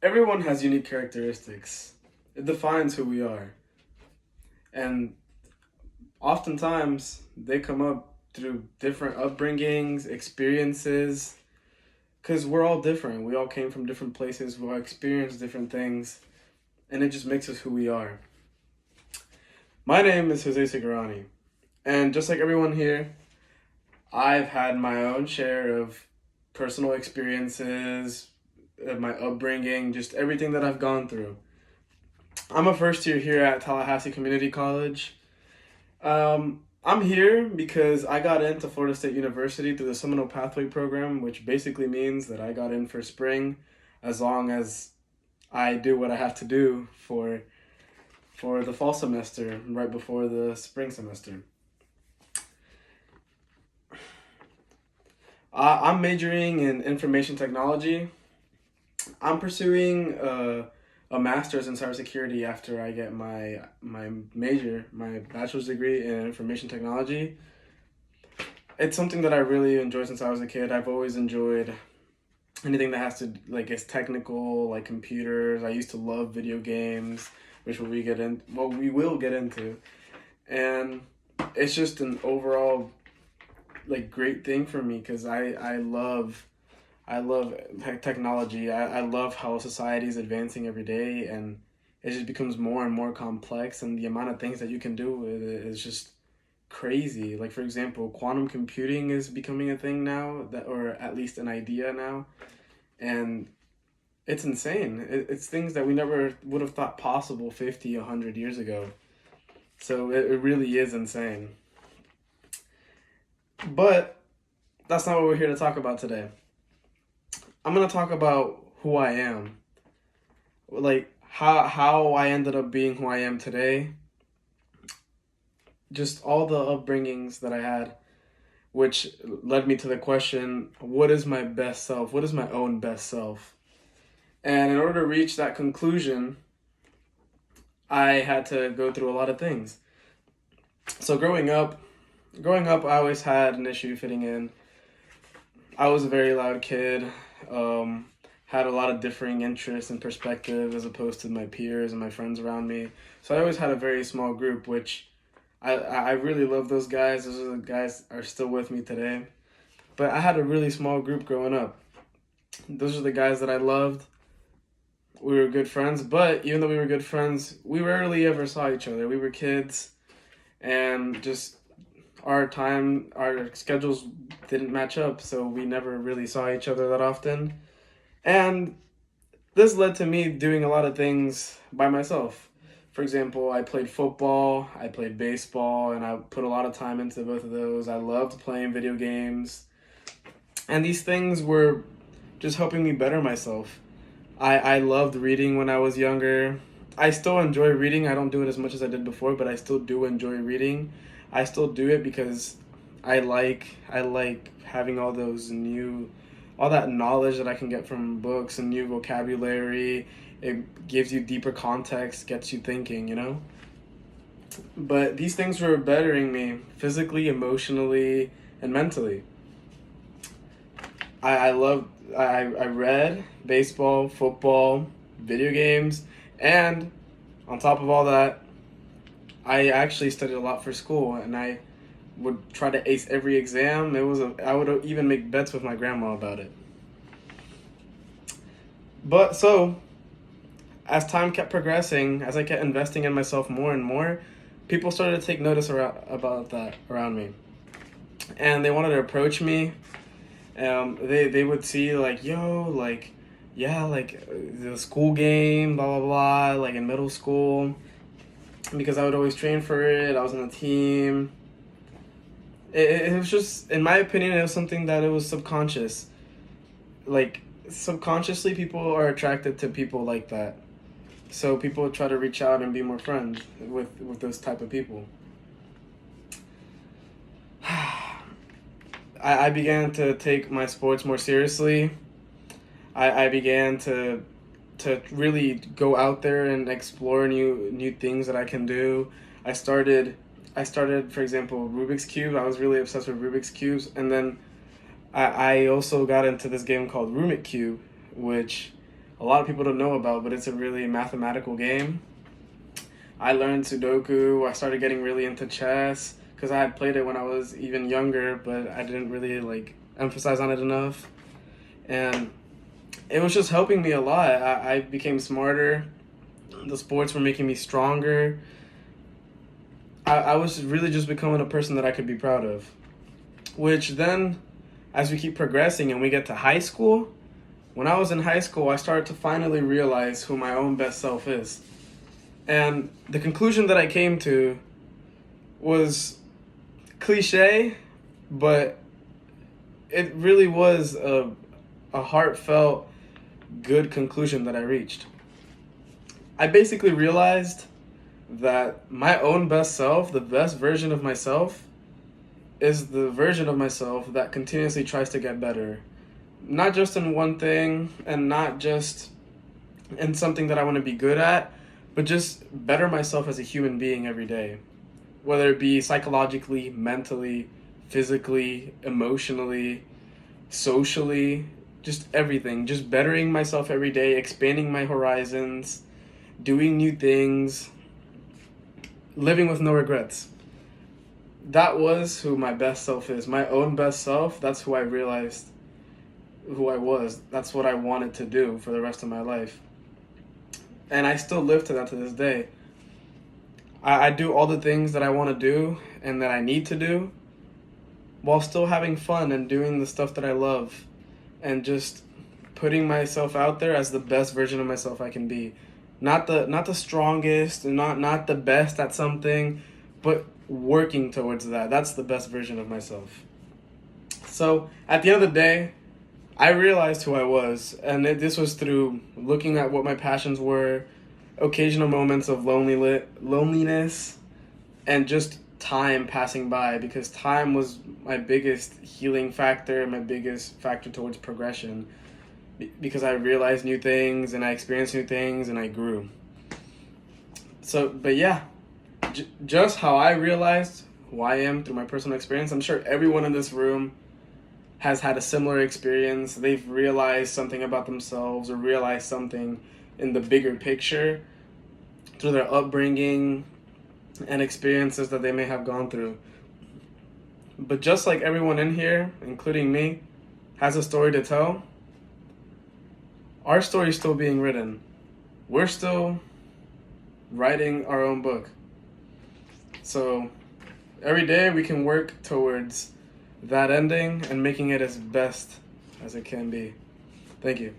Everyone has unique characteristics. It defines who we are. And oftentimes they come up through different upbringings, experiences, because we're all different. We all came from different places, we all experienced different things, and it just makes us who we are. My name is Jose Sigarani, and just like everyone here, I've had my own share of personal experiences, my upbringing, just everything that I've gone through. I'm a first year here at Tallahassee Community College. I'm here because I got into Florida State University through the Seminole Pathway program, which basically means that I got in for spring as long as I do what I have to do for the fall semester right before the spring semester. I'm majoring in information technology. I'm pursuing a master's in cybersecurity after I get my bachelor's degree in information technology. It's something that I really enjoyed since I was a kid. I've always enjoyed anything that has to is technical, like computers. I used to love video games, which we will get into, and it's just an overall great thing for me because I love technology. I love how society is advancing every day, and it just becomes more and more complex, and the amount of things that you can do with it is just crazy. Like, for example, quantum computing is becoming a thing now, or at least an idea now, and it's insane. It's things that we never would have thought possible 50, 100 years ago. So it really is insane. But that's not what we're here to talk about today. I'm going to talk about who I am. Like, how I ended up being who I am today. Just all the upbringings that I had, which led me to the question, what is my best self? What is my own best self? And in order to reach that conclusion, I had to go through a lot of things. So growing up, I always had an issue fitting in. I was a very loud kid, had a lot of differing interests and perspectives as opposed to my peers and my friends around me. So I always had a very small group, which I really love those guys. Those are the guys that are still with me today. But I had a really small group growing up. Those are the guys that I loved. We were good friends, but even though we were good friends, we rarely ever saw each other. We were kids, and just our schedules didn't match up, so we never really saw each other that often. And this led to me doing a lot of things by myself. For example, I played football, I played baseball, and I put a lot of time into both of those. I loved playing video games. And these things were just helping me better myself. I loved reading when I was younger. I still enjoy reading. I don't do it as much as I did before, but I still do enjoy reading. I still do it because I like having all that knowledge that I can get from books and new vocabulary. It gives you deeper context, gets you thinking, you know? But these things were bettering me physically, emotionally, and mentally. I read baseball, football, video games, and on top of all that, I actually studied a lot for school, and I would try to ace every exam. I would even make bets with my grandma about it. But so, as time kept progressing, as I kept investing in myself more and more, people started to take notice about that around me, and they wanted to approach me. They would see the school game, blah blah blah, like in middle school, because I would always train for it. I was on the team. It was just, in my opinion, it was something that it was subconscious. Like, subconsciously, people are attracted to people like that. So people try to reach out and be more friends with those type of people. I began to take my sports more seriously. I began to really go out there and explore new things that I can do. I started, for example, Rubik's Cube. I was really obsessed with Rubik's Cubes. And then I also got into this game called Rubik Cube, which a lot of people don't know about, but it's a really mathematical game. I learned Sudoku. I started getting really into chess because I had played it when I was even younger, but I didn't really like emphasize on it enough. And it was just helping me a lot. I became smarter. The sports were making me stronger. I was really just becoming a person that I could be proud of. Which then, as we keep progressing and we get to high school, when I was in high school, I started to finally realize who my own best self is. And the conclusion that I came to was cliche, but it really was a heartfelt, good conclusion that I reached. I basically realized that my own best self, the best version of myself, is the version of myself that continuously tries to get better. Not just in one thing and not just in something that I want to be good at, but just better myself as a human being every day. Whether it be psychologically, mentally, physically, emotionally, socially, just everything. Just bettering myself every day, expanding my horizons, doing new things, living with no regrets. That was who my best self is. My own best self, that's who I realized who I was. That's what I wanted to do for the rest of my life. And I still live to that to this day. I do all the things that I want to do and that I need to do while still having fun and doing the stuff that I love and just putting myself out there as the best version of myself I can be. Not the strongest and not the best at something, but working towards that. That's the best version of myself. So at the end of the day, I realized who I was, and this was through looking at what my passions were, occasional moments of loneliness, and just time passing by, because time was my biggest healing factor, my biggest factor towards progression, because I realized new things, and I experienced new things, and I grew. So, but yeah, just how I realized who I am through my personal experience, I'm sure everyone in this room has had a similar experience. They've realized something about themselves or realized something in the bigger picture through their upbringing and experiences that they may have gone through. But just like everyone in here, including me, has a story to tell, our story is still being written. We're still writing our own book. So every day we can work towards that ending and making it as best as it can be. Thank you.